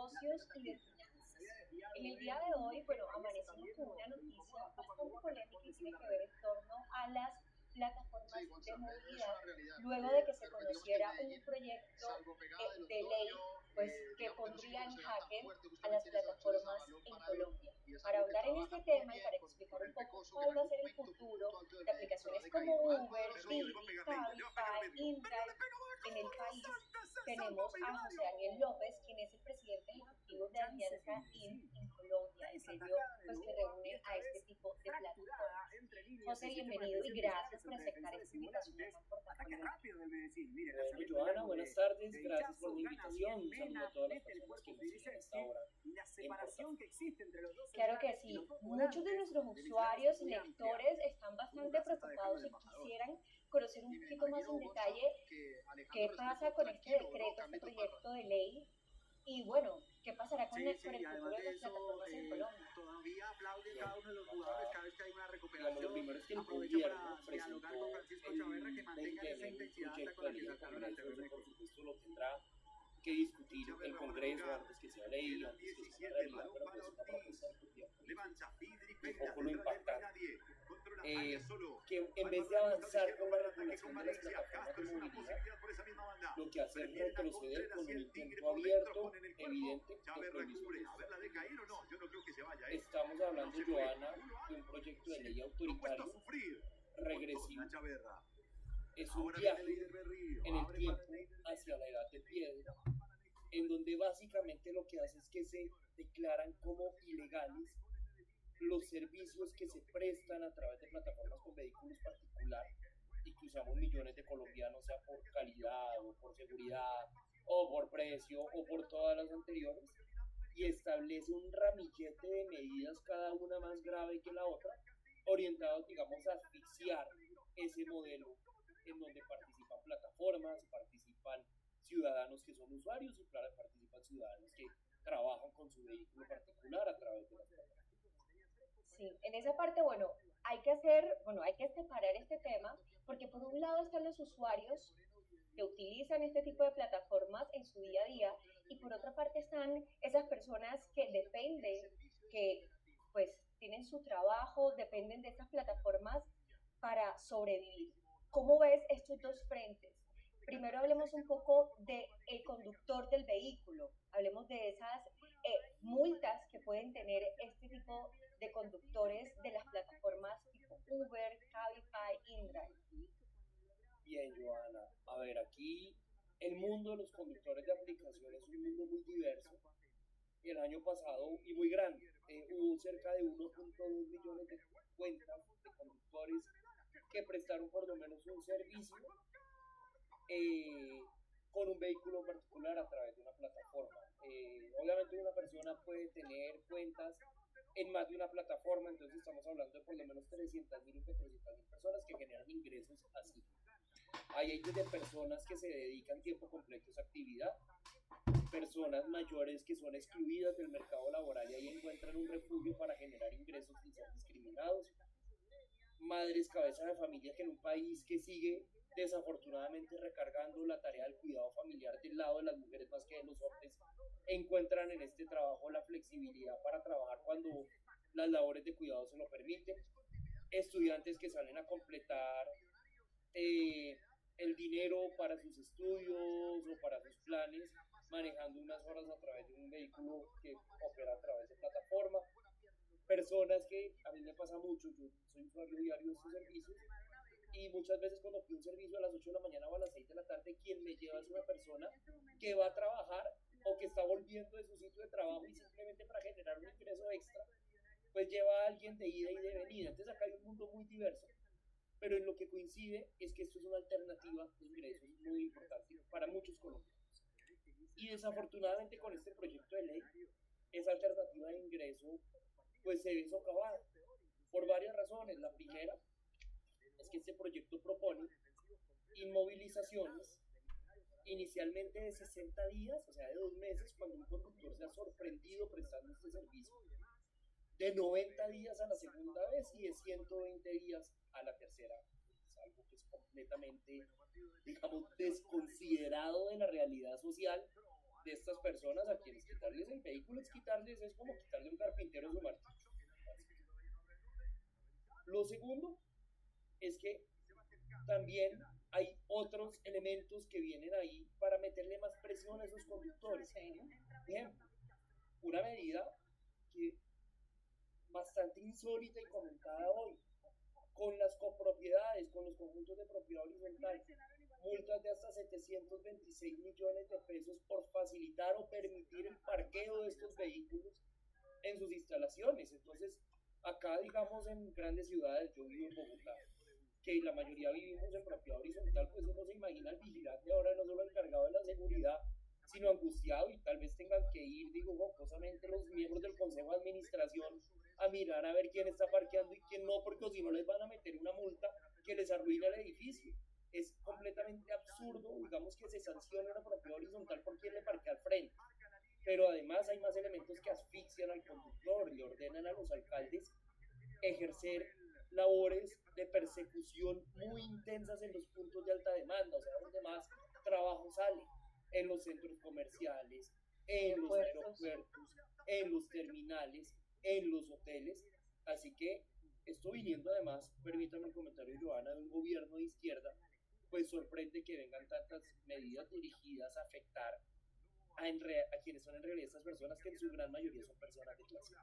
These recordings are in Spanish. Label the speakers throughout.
Speaker 1: negocios y de finanzas. En el día de hoy, bueno, amanecimos con una noticia bastante polémica y tiene que ver en torno a las plataformas de movilidad, luego de que se conociera un proyecto de ley pues, que pondría en jaque a las plataformas en Colombia. Para ahondar en este tema y para explicar un poco cuál va a ser el futuro de aplicaciones como Uber, Didi, Cabify, InDrive en el país, tenemos a José Daniel López, quien es el presidente ejecutivo de Alianza en Colombia, el gremio pues, que reúne a este tipo de plataformas. José, bienvenido y gracias por aceptar esta invitación a Portafolio.
Speaker 2: Bueno, Joana, buenas tardes, gracias por la invitación. Un saludo a todas las personas que nos siguen hasta ahora.
Speaker 1: Claro que sí, muchos de nuestros usuarios y lectores están bastante preocupados y quisieran conocer un poquito más en detalle qué pasa con este decreto, este proyecto de ley. Y bueno, ¿qué pasará con el futuro de las plataformas en Colombia?
Speaker 2: Todavía aplaude cada uno de los jugadores cada vez que hay una recuperación. Lo primero es que el gobierno presentó el 20 de un proyecto de ley al Congreso, eso por supuesto lo tendrá que discutir el Congreso antes que sea ley, antes que sea realidad, pero pues una propuesta de política un poco lo impactante. Que en vez de avanzar con la regulación de las plataformas de movilidad, lo que hace es retroceder con un intento abierto, evidente, de prohibición. Estamos hablando, Joana, de un proyecto de ley autoritario, regresivo. Es un viaje en el tiempo hacia la edad de piedra, en donde básicamente lo que hace es que se declaran como ilegales los servicios que se prestan a través de plataformas con vehículos particulares y que usamos millones de colombianos, sea por calidad o por seguridad o por precio o por todas las anteriores, y establece un ramillete de medidas, cada una más grave que la otra, orientados, digamos, a asfixiar ese modelo en donde participan plataformas, participan ciudadanos que son usuarios y participan ciudadanos que trabajan con su vehículo particular a través de las plataformas.
Speaker 1: Sí, en esa parte, bueno, hay que separar este tema, porque por un lado están los usuarios que utilizan este tipo de plataformas en su día a día, y por otra parte están esas personas que dependen, que pues tienen su trabajo, dependen de estas plataformas para sobrevivir. ¿Cómo ves estos dos frentes? Primero hablemos un poco del conductor del vehículo, hablemos de esas multas que pueden tener este tipo de conductores de las plataformas tipo Uber, Cabify, InDrive.
Speaker 2: Bien, Joana, a ver, aquí el mundo de los conductores de aplicaciones es un mundo muy diverso. El año pasado, y muy grande, hubo cerca de 1.2 millones de cuentas de conductores que prestaron por lo menos un servicio con un vehículo particular a través de una plataforma. Obviamente una persona puede tener cuentas en más de una plataforma, entonces estamos hablando de por lo menos 300.000 o 400.000 personas que generan ingresos así. Hay desde personas que se dedican tiempo completo a esa actividad, personas mayores que son excluidas del mercado laboral y ahí encuentran un refugio para generar ingresos sin ser discriminados, madres cabezas de familia que en un país que sigue desafortunadamente recargando la tarea del cuidado familiar del lado de las mujeres más que de los hombres, encuentran en este trabajo la flexibilidad para trabajar cuando las labores de cuidado se lo permiten, estudiantes que salen a completar el dinero para sus estudios o para sus planes manejando unas horas a través de un vehículo que opera a través de plataforma, personas que a mí me pasa mucho, yo soy usuario diario de estos servicios y muchas veces cuando pido un servicio a las 8 de la mañana o a las 6 de la tarde, quien me lleva es una persona que va a trabajar o que está volviendo de su sitio de trabajo y simplemente para generar un ingreso extra, pues lleva a alguien de ida y de venida. Entonces acá hay un mundo muy diverso, pero en lo que coincide es que esto es una alternativa de ingresos muy importante para muchos colombianos. Y desafortunadamente con este proyecto de ley, esa alternativa de ingreso pues se ve socavada por varias razones. La primera es que este proyecto propone inmovilizaciones inicialmente de 60 días, o sea de 2 meses, cuando un conductor sea sorprendido prestando este servicio, de 90 días a la segunda vez y de 120 días a la tercera. Es algo que es completamente, digamos, desconsiderado de la realidad social de estas personas a quienes quitarles el vehículo es como quitarle un carpintero su martillo. Lo segundo es que también hay otros elementos que vienen ahí para meterle más presión a esos conductores. Por ejemplo, una medida que bastante insólita y comentada hoy, con las copropiedades, con los conjuntos de propiedad horizontal, multas de hasta 726 millones de pesos por facilitar o permitir el parqueo de estos vehículos en sus instalaciones. Entonces, acá, digamos, en grandes ciudades, yo vivo en Bogotá, que la mayoría vivimos en propiedad horizontal, pues uno se imagina al vigilante ahora no solo encargado de la seguridad, sino angustiado, y tal vez tengan que ir, digo, jocosamente los miembros del consejo de administración a mirar a ver quién está parqueando y quién no, porque si no les van a meter una multa que les arruina el edificio. Es completamente absurdo, digamos, que se sancione una propiedad horizontal por quien le parquea al frente. Pero además hay más elementos que asfixian al conductor, le ordenan a los alcaldes ejercer labores de persecución muy intensas en los puntos de alta demanda, o sea, donde más trabajo sale, en los centros comerciales, en los aeropuertos, en los terminales, en los hoteles. Así que esto viniendo además, permítame el comentario, Joana, de un gobierno de izquierda, pues sorprende que vengan tantas medidas dirigidas a afectar a quienes son en realidad estas personas, que en su gran mayoría son personas de clase.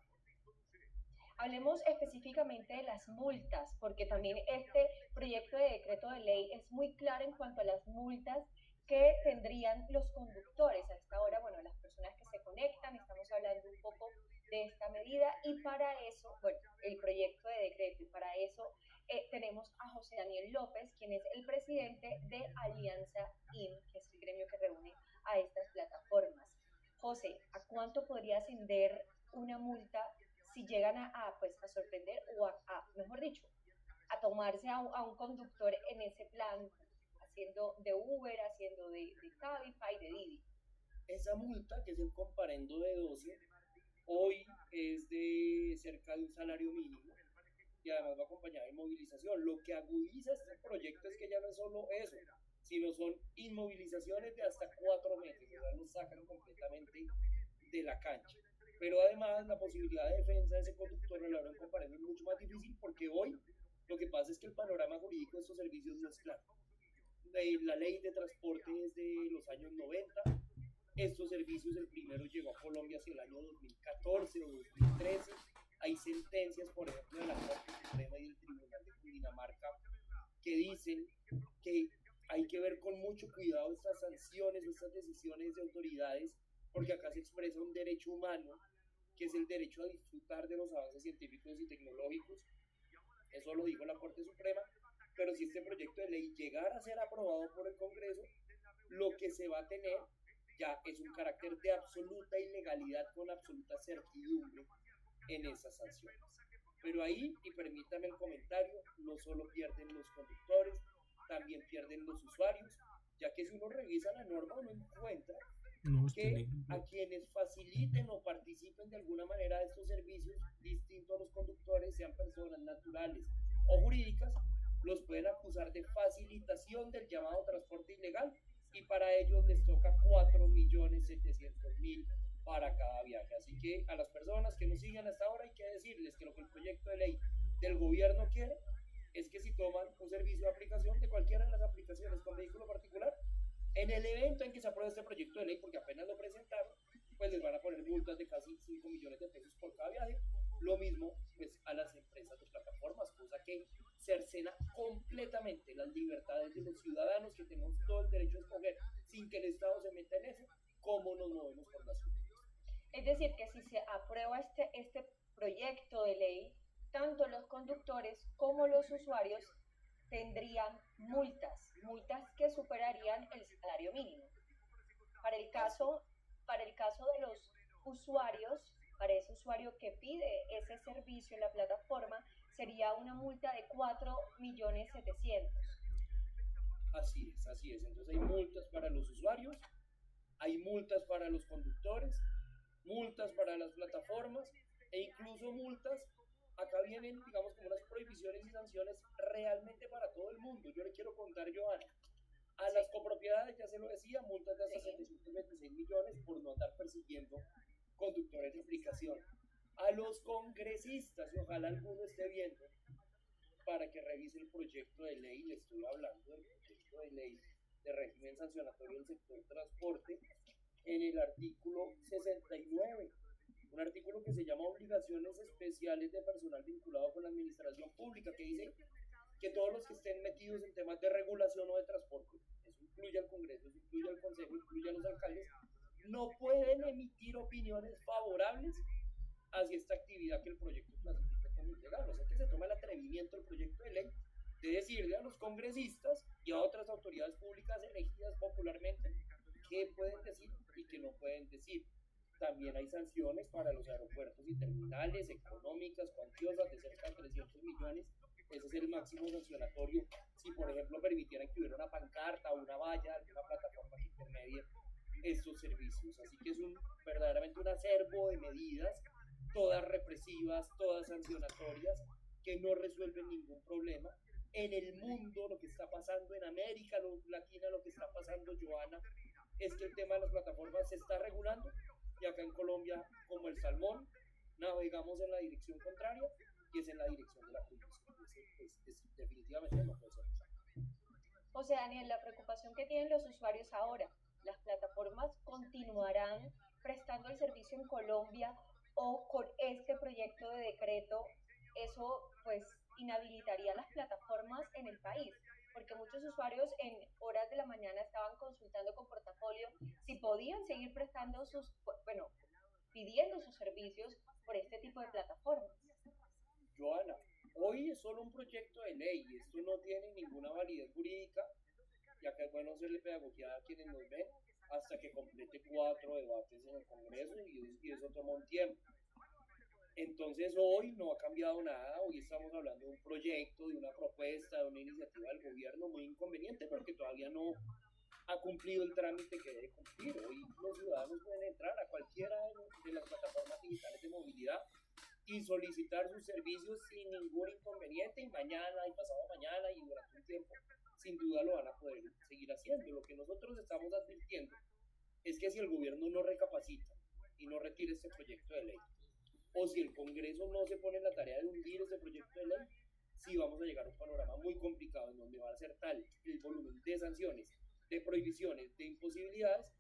Speaker 1: Hablemos específicamente de las multas, porque también este proyecto de decreto de ley es muy claro en cuanto a las multas que tendrían los conductores. Hasta ahora, bueno, las personas que se conectan, estamos hablando un poco de esta medida, y para eso, bueno, el proyecto de decreto, y para eso tenemos a José Daniel López, quien es el presidente de Alianza IM, que es el gremio que reúne a estas plataformas. José, ¿a cuánto podría ascender una multa si llegan pues, a sorprender o mejor dicho, a tomarse a un conductor en ese plan, haciendo de Uber, haciendo de Cabify, de Didi?
Speaker 2: Esa multa, que es el comparendo de 12, hoy es de cerca de un salario mínimo y además va acompañada de movilización. Lo que agudiza este proyecto es que ya no es solo eso, sino son inmovilizaciones de hasta 4 meses, o sea, los sacan completamente de la cancha. Pero además la posibilidad de defensa de ese conductor a la hora de comparendo es mucho más difícil, porque hoy lo que pasa es que el panorama jurídico de estos servicios no es claro. La ley de transporte es de los años 90, estos servicios el primero llegó a Colombia hacia el año 2014 o 2013, hay sentencias, por ejemplo, de la Corte Suprema y del Tribunal de Cundinamarca que dicen que hay que ver con mucho cuidado estas sanciones, estas decisiones de autoridades, porque acá se expresa un derecho humano, que es el derecho a disfrutar de los avances científicos y tecnológicos. Eso lo dijo la Corte Suprema, pero si este proyecto de ley llegara a ser aprobado por el Congreso, lo que se va a tener ya es un carácter de absoluta ilegalidad con absoluta certidumbre en esas sanciones. Pero ahí, y permítame el comentario, no solo pierden los conductores, también pierden los usuarios, ya que si uno revisa la norma uno encuentra que a quienes faciliten o participen de alguna manera de estos servicios, distinto a los conductores, sean personas naturales o jurídicas, los pueden acusar de facilitación del llamado transporte ilegal, y para ellos les toca 4.700.000 para cada viaje. Así que a las personas que nos siguen hasta ahora hay que decirles que lo que el proyecto de ley del gobierno quiere es que si toman un servicio de aplicación de cualquiera de las aplicaciones con vehículo particular, en el evento en que se apruebe este proyecto de ley, porque apenas lo presentaron, pues les van a poner multas de casi 5 millones de pesos por cada viaje. Lo mismo pues a las empresas de plataformas, cosa que cercena completamente las libertades de los ciudadanos, que tenemos todo el derecho a escoger, sin que el Estado se meta en eso, cómo nos movemos por la ciudad.
Speaker 1: Es decir, que si se aprueba este proyecto de ley, tanto los conductores como los usuarios tendrían multas que superarían el salario mínimo. Para el caso de los usuarios, para ese usuario que pide ese servicio en la plataforma, sería una multa de 4.700.000.
Speaker 2: Así es. Entonces hay multas para los usuarios, hay multas para los conductores, multas para las plataformas, e incluso multas, acá vienen, digamos, como unas prohibiciones y sanciones realmente para todo el mundo. Yo le quiero contar, Joana, A las copropiedades, ya se lo decía, multas de hasta 726 millones por no andar persiguiendo conductores de aplicación. A los congresistas, y ojalá alguno esté viendo, para que revise el proyecto de ley, le estoy hablando del proyecto de ley de régimen sancionatorio del sector transporte, en el artículo 69, un artículo que se llama Obligaciones Especiales de Personal Vinculado con la Administración Pública, que dice que todos los que estén metidos en temas de regulación o de transporte, eso incluye al Congreso, eso incluye al Consejo, incluye a los alcaldes, no pueden emitir opiniones favorables hacia esta actividad que el proyecto clasifica como ilegal. O sea que se toma el atrevimiento del proyecto de ley de decirle a los congresistas y a otras autoridades públicas elegidas popularmente qué pueden decir y qué no pueden decir. También hay sanciones para los aeropuertos y terminales económicas cuantiosas de cerca de 300 millones. Ese es el máximo sancionatorio si, por ejemplo, permitieran que hubiera una pancarta o una valla, alguna plataforma que intermedie estos servicios. Así que es verdaderamente un acervo de medidas, todas represivas, todas sancionatorias, que no resuelven ningún problema. En el mundo, lo que está pasando en América Latina, lo que está pasando, Joana, es que el tema de las plataformas se está regulando y acá en Colombia, como el salmón, navegamos en la dirección contraria y es en la dirección de la prohibición. Definitivamente no puede ser.
Speaker 1: O sea, Daniel, la preocupación que tienen los usuarios ahora, ¿las plataformas continuarán prestando el servicio en Colombia o con este proyecto de decreto eso pues inhabilitaría las plataformas en el país? Porque muchos usuarios en horas de la mañana estaban consultando con Portafolio si podían seguir prestando bueno, pidiendo sus servicios por este tipo de plataformas.
Speaker 2: Joana, hoy es solo un proyecto de ley y esto no tiene ninguna validez jurídica, ya que es bueno hacerle pedagogía a quienes nos ven hasta que complete 4 debates en el Congreso y eso toma un tiempo. Entonces hoy no ha cambiado nada, hoy estamos hablando de un proyecto, de una propuesta, de una iniciativa del gobierno muy inconveniente porque todavía no ha cumplido el trámite que debe cumplir. Hoy los ciudadanos pueden entrar a cualquiera de las plataformas digitales de movilidad y solicitar sus servicios sin ningún inconveniente y mañana y pasado mañana y durante un tiempo sin duda lo van a poder seguir haciendo. Lo que nosotros estamos advirtiendo es que si el gobierno no recapacita y no retira este proyecto de ley, o si el Congreso no se pone en la tarea de hundir este proyecto de ley, sí vamos a llegar a un panorama muy complicado en donde va a ser tal el volumen de sanciones, de prohibiciones, de imposibilidades,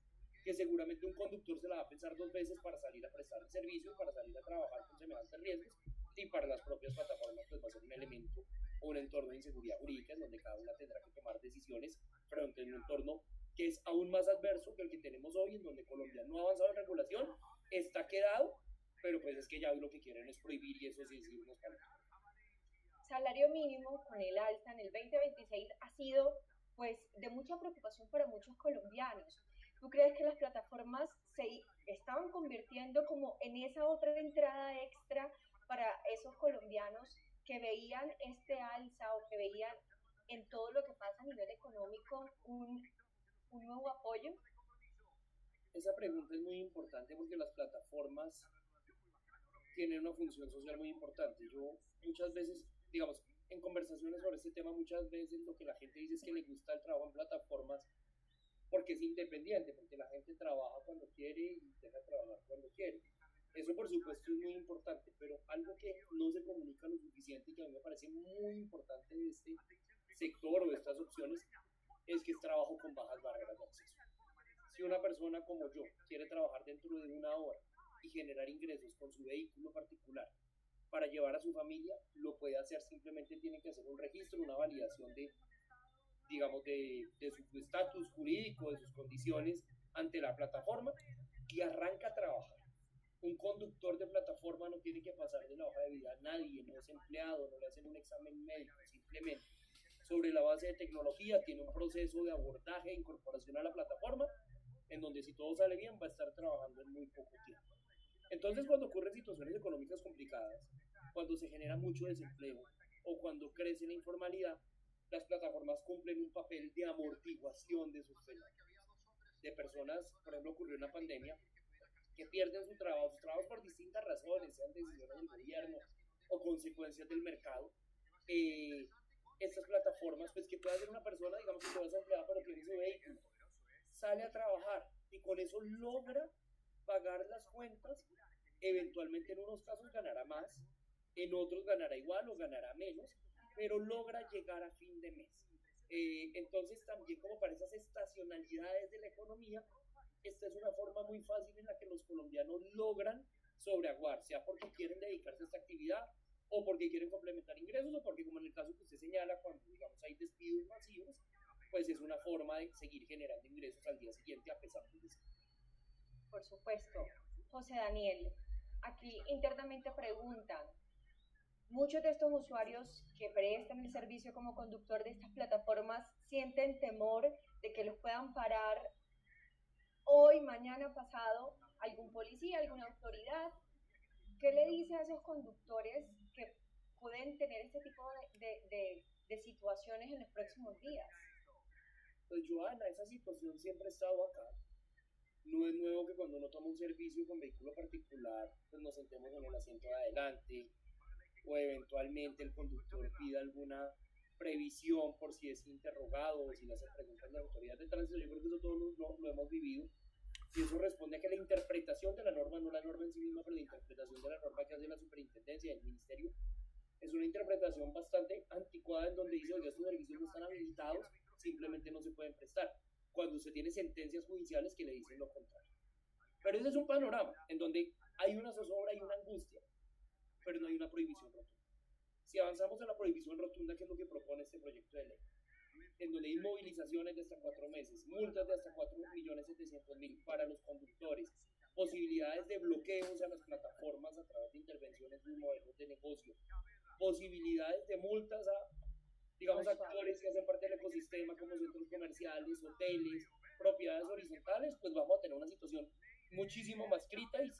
Speaker 2: que seguramente un conductor se la va a pensar 2 veces para salir a prestar el servicio, para salir a trabajar con semejantes riesgos, y para las propias plataformas pues va a ser un elemento o un entorno de inseguridad jurídica en donde cada una tendrá que tomar decisiones frente a un entorno que es aún más adverso que el que tenemos hoy, en donde Colombia no ha avanzado en regulación, está quedado, pero pues es que ya lo que quieren es prohibir y eso sí es irnos para acá.
Speaker 1: Salario mínimo con el alza en el 2026 ha sido pues de mucha preocupación para muchos colombianos. ¿Tú crees que las plataformas se estaban convirtiendo como en esa otra entrada extra para esos colombianos que veían este alza o que veían en todo lo que pasa a nivel económico un nuevo apoyo?
Speaker 2: Esa pregunta es muy importante porque las plataformas tienen una función social muy importante. Yo muchas veces, digamos, en conversaciones sobre este tema, muchas veces lo que la gente dice es que le gusta el trabajo en plataformas porque es independiente, porque la gente trabaja cuando quiere y deja de trabajar cuando quiere. Eso por supuesto es muy importante, pero algo que no se comunica lo suficiente y que a mí me parece muy importante de este sector o de estas opciones es que es trabajo con bajas barreras de acceso. Si una persona como yo quiere trabajar dentro de 1 hora y generar ingresos con su vehículo particular para llevar a su familia, lo puede hacer, simplemente tiene que hacer un registro, una validación de, digamos, de su estatus jurídico, de sus condiciones ante la plataforma y arranca a trabajar. Un conductor de plataforma no tiene que pasar de la hoja de vida a nadie, no es empleado, no le hacen un examen médico, simplemente sobre la base de tecnología tiene un proceso de abordaje e incorporación a la plataforma en donde si todo sale bien va a estar trabajando en muy poco tiempo. Entonces cuando ocurren situaciones económicas complicadas, cuando se genera mucho desempleo o cuando crece la informalidad, las plataformas cumplen un papel de amortiguación de sus de personas, por ejemplo ocurrió en la pandemia, que pierden sus trabajos por distintas razones, sean decisiones del gobierno o consecuencias del mercado, estas plataformas, pues que puede hacer una persona, digamos que toda esa empleada pero tiene su vehículo, sale a trabajar y con eso logra pagar las cuentas, eventualmente en unos casos ganará más, en otros ganará igual o ganará menos, pero logra llegar a fin de mes. Entonces también como para esas estacionalidades de la economía, esta es una forma muy fácil en la que los colombianos logran sobreaguar, sea porque quieren dedicarse a esta actividad o porque quieren complementar ingresos o porque como en el caso que usted señala, cuando digamos hay despidos masivos, pues es una forma de seguir generando ingresos al día siguiente a pesar de eso.
Speaker 1: Por supuesto. José Daniel, aquí internamente preguntan, muchos de estos usuarios que prestan el servicio como conductor de estas plataformas sienten temor de que los puedan parar hoy, mañana, pasado, algún policía, alguna autoridad. ¿Qué le dice a esos conductores que pueden tener este tipo de situaciones en los próximos días?
Speaker 2: Pues Joana, esa situación siempre ha estado acá. No es nuevo que cuando uno toma un servicio con vehículo particular, pues nos sentemos en el asiento de adelante o eventualmente el conductor pida alguna previsión por si es interrogado o si le hace preguntas a la autoridad de tránsito. Yo creo que eso todos lo hemos vivido y eso responde a que la interpretación de la norma, no la norma en sí misma, pero la interpretación de la norma que hace la superintendencia del ministerio es una interpretación bastante anticuada en donde dice, oiga, estos servicios no están habilitados, simplemente no se pueden prestar, cuando usted tiene sentencias judiciales que le dicen lo contrario. Pero ese es un panorama en donde hay una zozobra y una angustia, pero no hay una prohibición rotunda. Si avanzamos a la prohibición rotunda, que es lo que propone este proyecto de ley, en donde hay movilizaciones de hasta 4 meses, multas de hasta 4.700.000 para los conductores, posibilidades de bloqueos a las plataformas a través de intervenciones de modelos de negocio, posibilidades de multas a, digamos, actores que hacen parte del ecosistema como centros comerciales, hoteles, propiedades horizontales, pues vamos a tener una situación muchísimo más crítica y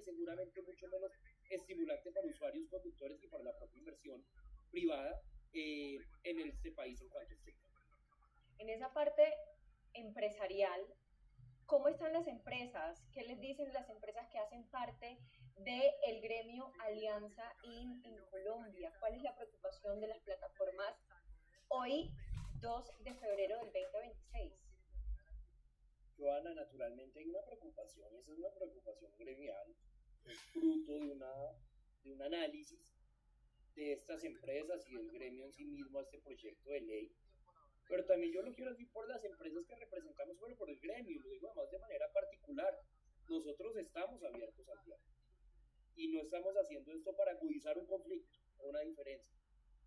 Speaker 2: seguramente mucho menos estimulante para usuarios, conductores y para la propia inversión privada en este país en cuanto a este tema.
Speaker 1: En esa parte empresarial, ¿cómo están las empresas? ¿Qué les dicen las empresas que hacen parte del gremio Alianza en Colombia? ¿Cuál es la preocupación de las plataformas hoy, 2 de febrero del 2026?
Speaker 2: Joana, naturalmente hay una preocupación y esa es una preocupación gremial, es fruto de un análisis de estas empresas y del gremio en sí mismo a este proyecto de ley. Pero también yo lo quiero decir por las empresas que representamos, pero por el gremio, lo digo además de manera particular. Nosotros estamos abiertos al diálogo y no estamos haciendo esto para agudizar un conflicto o una diferencia,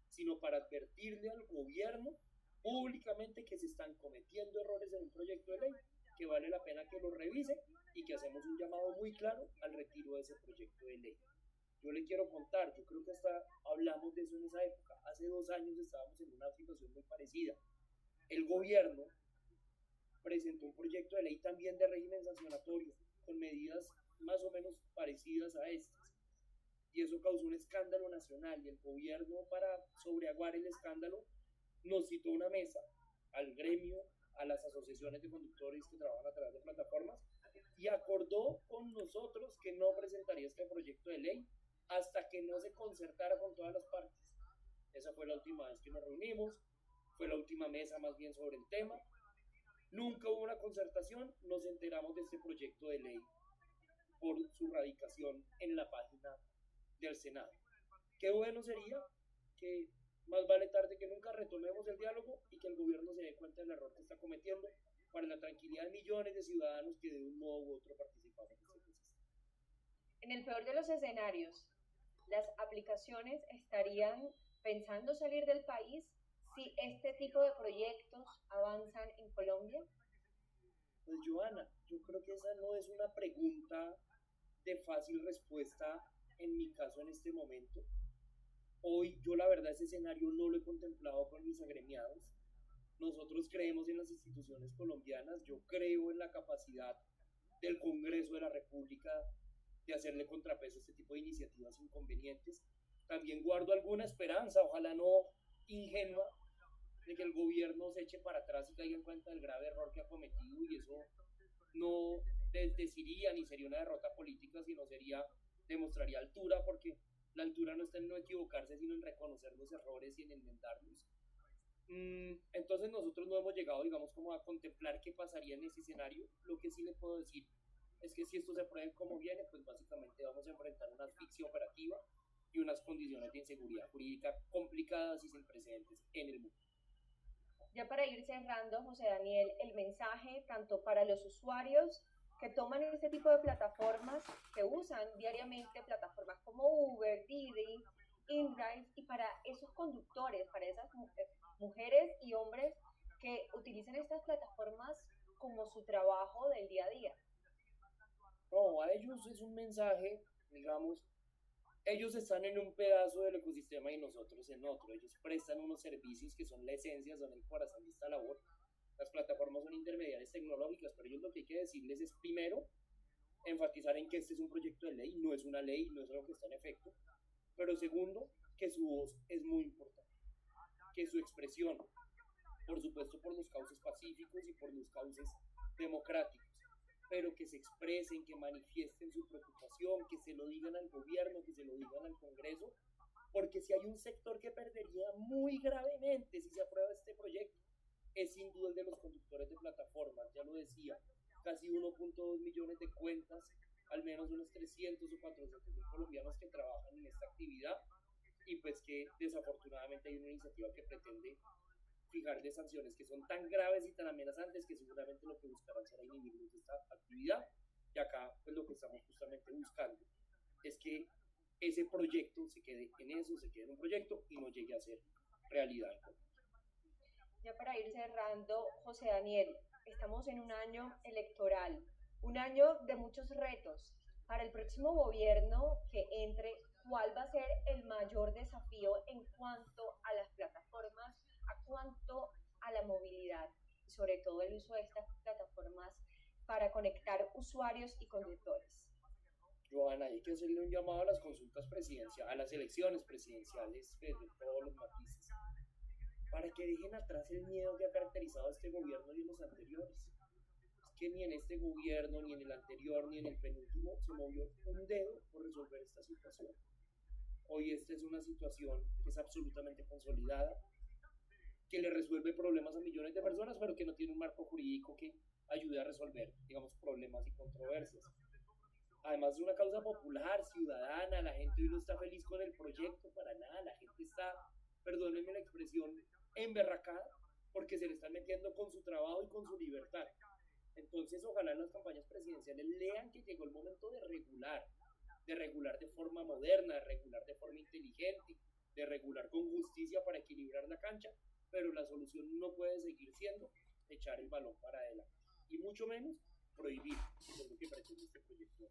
Speaker 2: sino para advertirle al gobierno públicamente que se están cometiendo errores en un proyecto de ley, que vale la pena que lo revise y que hacemos un llamado muy claro al retiro de ese proyecto de ley. Yo le quiero contar, yo creo que hasta hablamos de eso en esa época, hace 2 años estábamos en una situación muy parecida. El gobierno presentó un proyecto de ley también de régimen sancionatorio, con medidas más o menos parecidas a estas. Y eso causó un escándalo nacional y el gobierno, para sobreaguar el escándalo, nos citó una mesa al gremio, a las asociaciones de conductores que trabajan a través de plataformas y acordó con nosotros que no presentaría este proyecto de ley hasta que no se concertara con todas las partes. Esa fue la última vez que nos reunimos, fue la última mesa más bien sobre el tema. Nunca hubo una concertación, nos enteramos de este proyecto de ley por su radicación en la página del Senado. Qué bueno sería que más vale tarde que nunca retomemos el diálogo y que el gobierno se dé cuenta del error que está cometiendo para la tranquilidad de millones de ciudadanos que de un modo u otro participamos en este proceso.
Speaker 1: En el peor de los escenarios, ¿las aplicaciones estarían pensando salir del país si este tipo de proyectos avanzan en Colombia?
Speaker 2: Pues Joana, yo creo que esa no es una pregunta de fácil respuesta en mi caso en este momento. Hoy yo la verdad ese escenario no lo he contemplado con mis agremiados. Nosotros creemos en las instituciones colombianas, yo creo en la capacidad del Congreso de la República de hacerle contrapeso a este tipo de iniciativas inconvenientes. También guardo alguna esperanza, ojalá no ingenua, de que el gobierno se eche para atrás y caiga en cuenta del grave error que ha cometido y eso no desdeciría ni sería una derrota política, sino demostraría altura porque La altura no está en no equivocarse, sino en reconocer los errores y en enmendarlos. Entonces nosotros no hemos llegado, digamos, como a contemplar qué pasaría en ese escenario. Lo que sí le puedo decir es que si esto se aprueba como viene, pues básicamente vamos a enfrentar una asfixia operativa y unas condiciones de inseguridad jurídica complicadas y sin precedentes en el mundo.
Speaker 1: Ya para ir cerrando, José Daniel, el mensaje tanto para los usuarios que toman este tipo de plataformas, que usan diariamente plataformas como Uber, Didi, InDrive, y para esos conductores, para esas mujeres y hombres que utilizan estas plataformas como su trabajo del día a día.
Speaker 2: No, a ellos es un mensaje, digamos, ellos están en un pedazo del ecosistema y nosotros en otro. Ellos prestan unos servicios que son la esencia, son el corazón de esta labor. Las plataformas son intermediarias tecnológicas, pero ellos lo que hay que decirles es, primero, enfatizar en que este es un proyecto de ley, no es una ley, no es algo que está en efecto. Pero segundo, que su voz es muy importante, que su expresión, por supuesto por los cauces pacíficos y por los cauces democráticos, pero que se expresen, que manifiesten su preocupación, que se lo digan al gobierno, que se lo digan al Congreso, porque si hay un sector que perdería muy gravemente si se aprueba este proyecto, es sin duda el de los conductores de plataformas. Ya lo decía, casi 1.2 millones de cuentas, al menos unos 300 o 400 mil colombianos que trabajan en esta actividad, y pues que desafortunadamente hay una iniciativa que pretende fijarle sanciones que son tan graves y tan amenazantes que seguramente lo que buscarán será inhibirnos de esta actividad. Y acá pues lo que estamos justamente buscando es que ese proyecto se quede en eso, se quede en un proyecto y no llegue a ser realidad.
Speaker 1: Ya para ir cerrando, José Daniel, estamos en un año electoral, un año de muchos retos. Para el próximo gobierno que entre, ¿cuál va a ser el mayor desafío en cuanto a las plataformas, a cuanto a la movilidad y sobre todo el uso de estas plataformas para conectar usuarios y conductores?
Speaker 2: Joana, hay que hacerle un llamado a las consultas presidenciales, a las elecciones presidenciales de todos los matices, para que dejen atrás el miedo que ha caracterizado a este gobierno y en los anteriores. Es que ni en este gobierno, ni en el anterior, ni en el penúltimo se movió un dedo por resolver esta situación. Hoy esta es una situación que es absolutamente consolidada, que le resuelve problemas a millones de personas, pero que no tiene un marco jurídico que ayude a resolver, digamos, problemas y controversias. Además de una causa popular, ciudadana, la gente hoy no está feliz con el proyecto, para nada, la gente está, perdónenme la expresión, emberracada, porque se le están metiendo con su trabajo y con su libertad. Entonces, ojalá en las campañas presidenciales lean que llegó el momento de regular de forma moderna, de regular de forma inteligente, de regular con justicia para equilibrar la cancha, pero la solución no puede seguir siendo echar el balón para adelante, y mucho menos prohibir, que es lo que pretende este proyecto.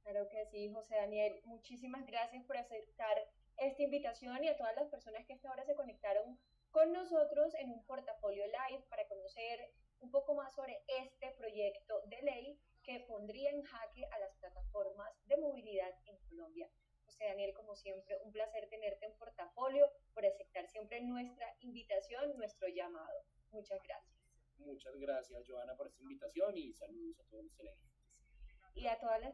Speaker 1: Claro que sí, José Daniel. Muchísimas gracias por aceptar esta invitación y a todas las personas que hasta ahora se conectaron con nosotros en un portafolio live para conocer un poco más sobre este proyecto de ley que pondría en jaque a las plataformas de movilidad en Colombia. José Daniel, como siempre, un placer tenerte en portafolio, por aceptar siempre nuestra invitación, nuestro llamado. Muchas gracias.
Speaker 2: Muchas gracias, Joana, por esta invitación y saludos a todos los televidentes.
Speaker 1: Y a todas las